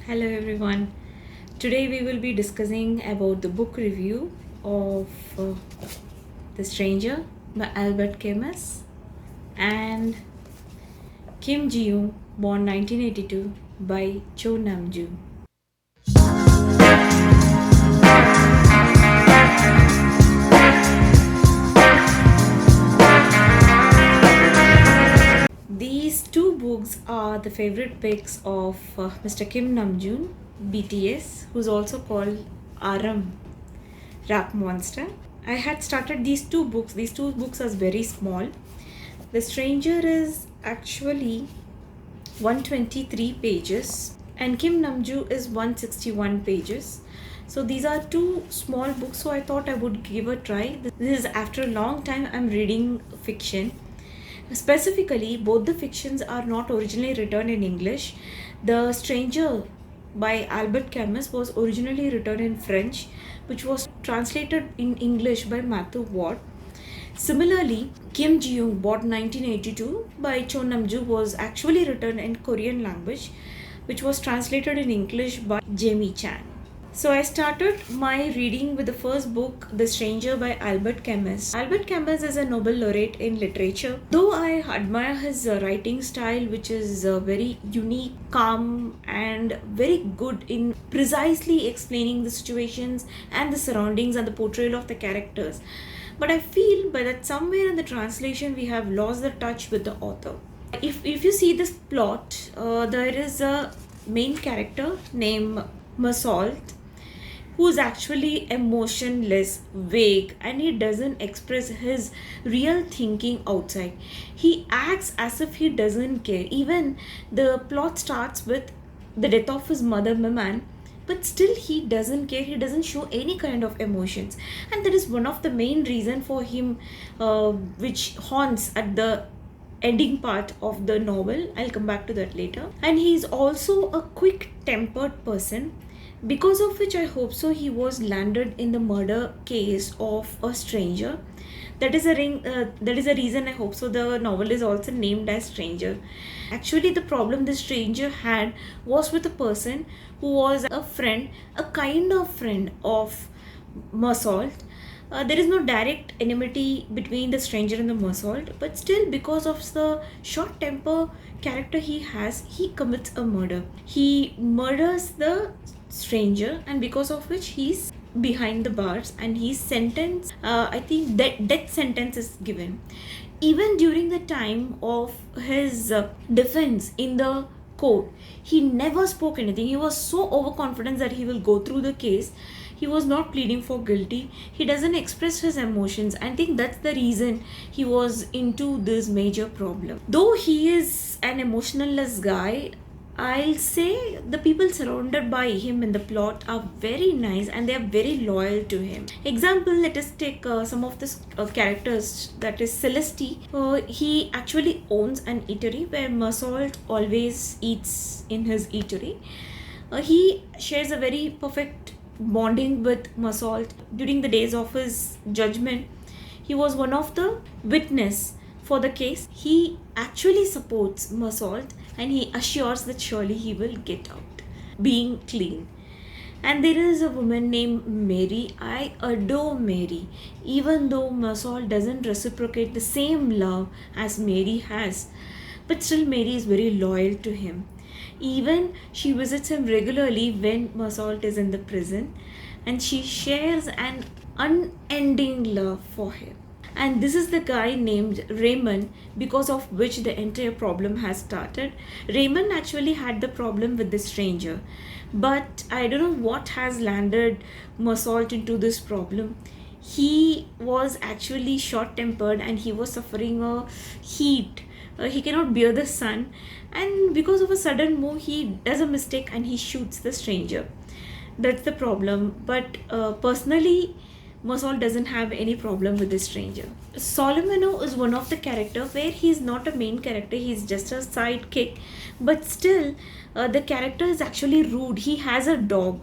Hello everyone. Today we will be discussing about the book review of The Stranger by Albert Camus and Kim Jiyoung Born 1982 by Kim Namjoon. These two books are the favorite picks of Mr. Kim Namjoon, BTS, who's also called Aram, rap monster. I had started these two books. These two books are very small. The Stranger is actually 123 pages and Kim Namjoon is 161 pages. So these are two small books, so I thought I would give a try. This is after a long time I'm reading fiction. Specifically, both the fictions are not originally written in English. The Stranger by Albert Camus was originally written in French, which was translated in English by Matthew Ward. Similarly, Kim Jiyoung Born 1982 by Kim Namjoon was actually written in Korean language, which was translated in English by Jamie Chan. So I started my reading with the first book, The Stranger by Albert Camus. Albert Camus is a Nobel laureate in literature. Though I admire his writing style, which is very unique, calm, and very good in precisely explaining the situations and the surroundings and the portrayal of the characters. But I feel that somewhere in the translation we have lost the touch with the author. If you see this plot, there is a main character named Massault, who's actually emotionless, vague, and he doesn't express his real thinking outside. He acts as if he doesn't care. Even the plot starts with the death of his mother, Miman, but still he doesn't care. He doesn't show any kind of emotions, and that is one of the main reason for him, which haunts at the ending part of the novel. I'll come back to that later. And he's also a quick tempered person, because of which I hope so he was landed in the murder case of a stranger. That is a reason I hope so the novel is also named as Stranger. Actually, the problem the stranger had was with a person who was a friend, a kind of friend of Massault. There is no direct enmity between the stranger and the Massault, but still, because of the short temper character he has, he commits a murder. He murders the stranger, and because of which he's behind the bars and he's sentenced. I think that death sentence is given. Even during the time of his defense in the court, he never spoke anything. He was so overconfident that he will go through the case. He was not pleading for guilty. He doesn't express his emotions. I think that's the reason he was into this major problem. Though he is an emotionless guy, I'll say the people surrounded by him in the plot are very nice and they are very loyal to him. Example, let us take some of the characters, that is Celeste. He actually owns an eatery where Massault always eats in his eatery. He shares a very perfect bonding with Massault. During the days of his judgment, he was one of the witness for the case. He actually supports Massault and he assures that surely he will get out, being clean. And there is a woman named Mary. I adore Mary. Even though Massault doesn't reciprocate the same love as Mary has, but still Mary is very loyal to him. Even she visits him regularly when Massault is in the prison, and she shares an unending love for him. And this is the guy named Raymond, because of which the entire problem has started. Raymond actually had the problem with the stranger, but I don't know what has landed Massault into this problem. He was actually short tempered and he was suffering a heat. He cannot bear the sun, and because of a sudden move, he does a mistake and he shoots the stranger. That's the problem. But personally, Massault doesn't have any problem with this stranger. Solomino is one of the characters where he's not a main character, he's just a sidekick, but still the character is actually rude. He has a dog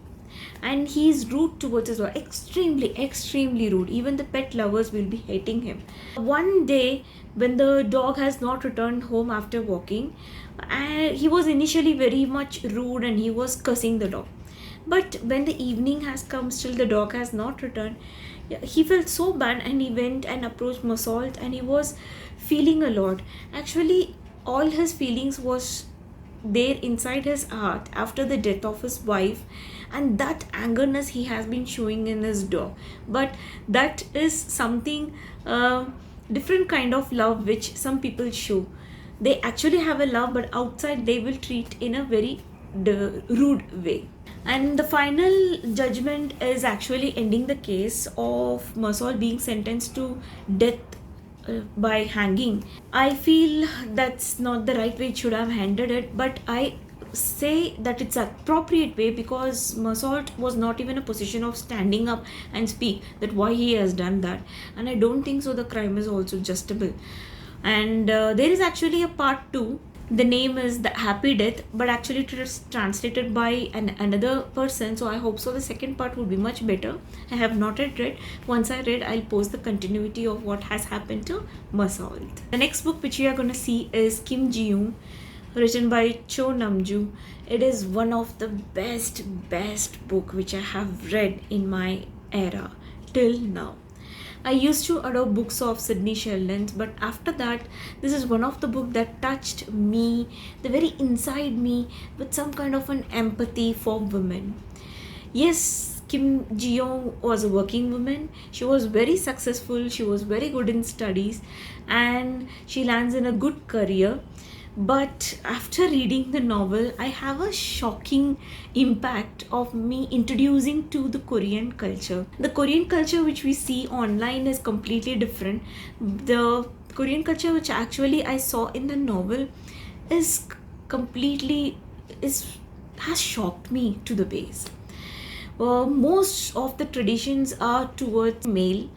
and he's rude towards his wife, extremely rude. Even the pet lovers will be hating him. One day, when the dog has not returned home after walking, he was initially very much rude and he was cursing the dog. But when the evening has come, still the dog has not returned. He felt so bad and he went and approached Masalt, and he was feeling a lot. Actually, all his feelings was there inside his heart after the death of his wife, and that angerness he has been showing in his dog. But that is something different kind of love which some people show. They actually have a love, but outside they will treat in a very rude way. And the final judgment is actually ending the case of Masol being sentenced to death by hanging. I feel that's not the right way it should have handled it, but I say that it's appropriate way because Masalt was not even in a position of standing up and speak that why he has done that, and I don't think so the crime is also justifiable. And there is actually a part 2. The name is The Happy Death, but actually it is translated by another person, so I hope so the second part would be much better. I have not yet read. Once I read, I'll post the continuity of what has happened to Masalt. The next book which we are going to see is Kim Jiyoung, written by Cho Namjoon. It is one of the best book which I have read in my era till now. I used to adore books of Sidney Sheldon's, but after that, this is one of the books that touched me, the very inside me, with some kind of an empathy for women. Yes, Kim Jiyoung was a working woman. She was very successful, she was very good in studies, and she lands in a good career. But after reading the novel, I have a shocking impact of me introducing to the Korean culture. The Korean culture which we see online is completely different. The Korean culture which actually I saw in the novel is has shocked me to the base. Most of the traditions are towards male.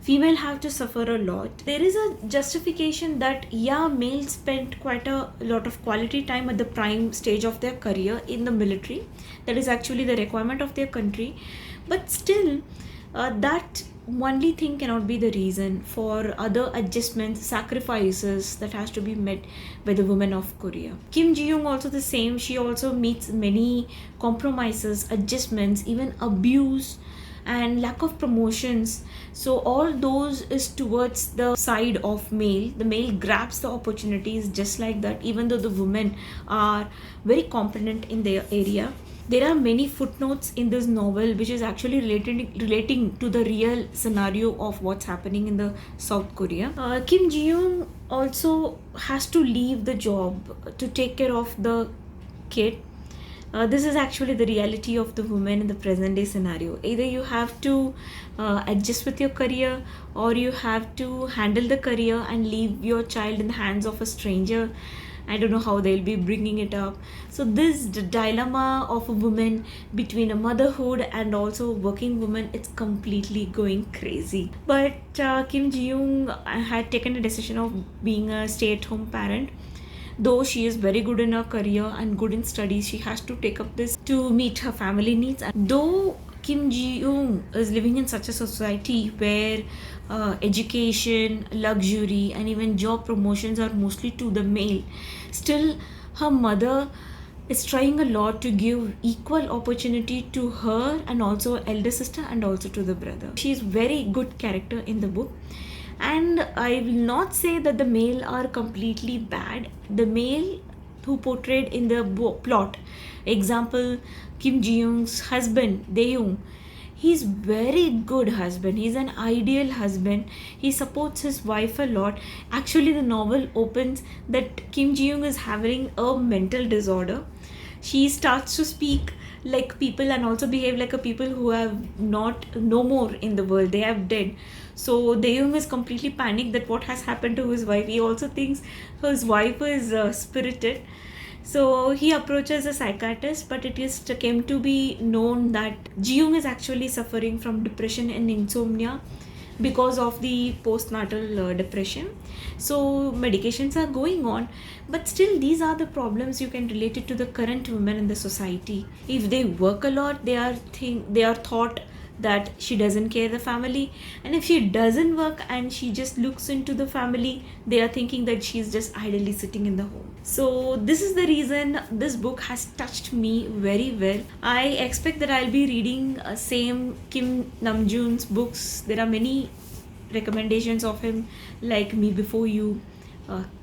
Female have to suffer a lot. There is a justification that males spend quite a lot of quality time at the prime stage of their career in the military. That is actually the requirement of their country. But still, that only thing cannot be the reason for other adjustments, sacrifices that has to be met by the women of Korea. Kim Ji-young also the same. She also meets many compromises, adjustments, even abuse and lack of promotions. So all those is towards the side of male. The male grabs the opportunities just like that, even though the women are very competent in their area. There are many footnotes in this novel which is actually relating to the real scenario of what's happening in the South Korea. Kim Ji-young also has to leave the job to take care of the kid. This is actually the reality of the woman in the present day scenario. Either you have to adjust with your career, or you have to handle the career and leave your child in the hands of a stranger. I don't know how they'll be bringing it up. So this dilemma of a woman between a motherhood and also a working woman, it's completely going crazy. But Kim Ji-young had taken a decision of being a stay-at-home parent. Though she is very good in her career and good in studies, she has to take up this to meet her family needs. And though Kim Ji-young is living in such a society where education, luxury, and even job promotions are mostly to the male, still her mother is trying a lot to give equal opportunity to her and also elder sister and also to the brother. She is very good character in the book. And I will not say that the male are completely bad. The male who portrayed in the plot, example Kim Ji-young's husband Dae-young, he's very good husband. He's an ideal husband. He supports his wife a lot. Actually, the novel opens that Kim Ji-young is having a mental disorder. She starts to speak like people and also behave like a people who have no more in the world. They have dead. So Dae-young is completely panicked that what has happened to his wife. He also thinks his wife is spirited. So he approaches a psychiatrist, but it is came to be known that Ji-young is actually suffering from depression and insomnia. because of the postnatal depression. So medications are going on, but still these are the problems you can relate it to the current women in the society. If they work a lot, they are thought that she doesn't care the family, and if she doesn't work and she just looks into the family, they are thinking that she's just idly sitting in the home. So this is the reason this book has touched me very well. I expect that I'll be reading same Kim Namjoon's books. There are many recommendations of him, like Me Before You,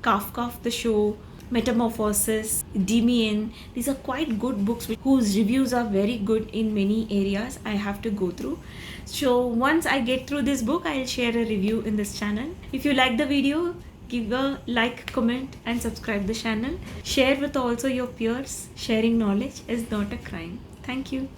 Kafka the Show, Metamorphosis, Demian. These are quite good books whose reviews are very good in many areas. I have to go through. So once I get through this book, I'll share a review in this channel. If you like the video, give a like, comment and subscribe the channel. Share with also your peers. Sharing knowledge is not a crime. Thank you.